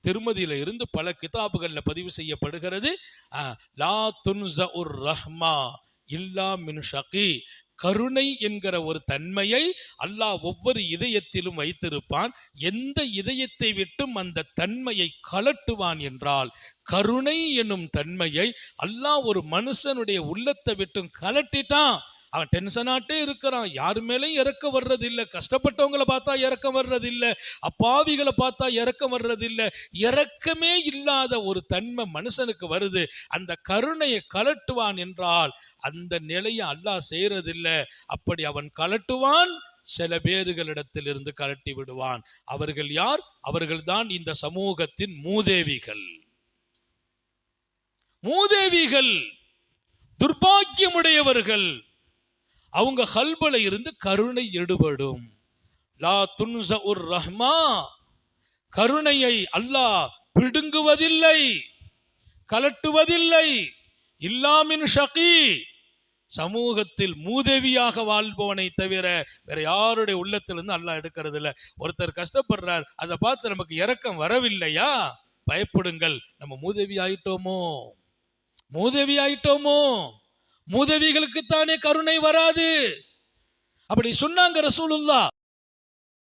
திருமதியில இருந்து பல கிதாபுகள்ல பதிவு செய்யப்படுகிறது. லா துன்ஸஉர் ரஹ்மா இல்லா மின் ஷகி, கருணை என்கிற ஒரு தன்மையை அல்லாஹ் ஒவ்வொரு இதயத்திலும் வைத்திருப்பான். எந்த இதயத்தை விட்டும் அந்த தன்மையை கலட்டுவான் என்றால், கருணை என்னும் தன்மையை அல்லாஹ் ஒரு மனுஷனுடைய உள்ளத்தை விட்டும் கலட்டிட்டான், அவன் டென்ஷனாட்டே இருக்கிறான், யாரு மேலேயும் இறக்கம் வர்றது இல்லை, கஷ்டப்பட்டவங்களை பார்த்தா இறக்கம் வர்றது இல்லை, அப்பாவிகளை பார்த்தா இறக்கம் வர்றது இல்லை, இறக்கமே இல்லாத ஒரு தன்மை மனுஷனுக்கு வருது. அந்த கருணையை கலட்டுவான் என்றால் அந்த நிலையை அல்லாஹ் செய்யறதில்லை. அப்படி அவன் கலட்டுவான், சில பேர்களிடத்திலிருந்து கலட்டி விடுவான். அவர்கள் யார்? அவர்கள்தான் இந்த சமூகத்தின் மூதேவிகள். மூதேவிகள் துர்பாக்கியமுடையவர்கள். அவங்க கல்புல இருந்து கருணை எடுபடும். லா துன்ஸஉர் ரஹ்மா, கருணையை அல்லாஹ் பிடுங்குவதில்லை, கலட்டுவதில்லை. இல்லா மின் ஷகி, சமூகத்தில் மூதேவியாக வாழ்பவனை தவிர வேற யாருடைய உள்ளத்திலிருந்து அல்லாஹ் எடுக்கிறது இல்லை. ஒருத்தர் கஷ்டப்படுறார், அதை பார்த்து நமக்கு இரக்கம் வரவில்லையா, பயப்படுங்கள், நம்ம மூதேவி ஆயிட்டோமோ, மூதேவி ஆயிட்டோமோ. மூதேவிகளுக்குத்தானே கருணை வராது. அப்படி சொன்னாங்க ரசூலுல்லாஹ்.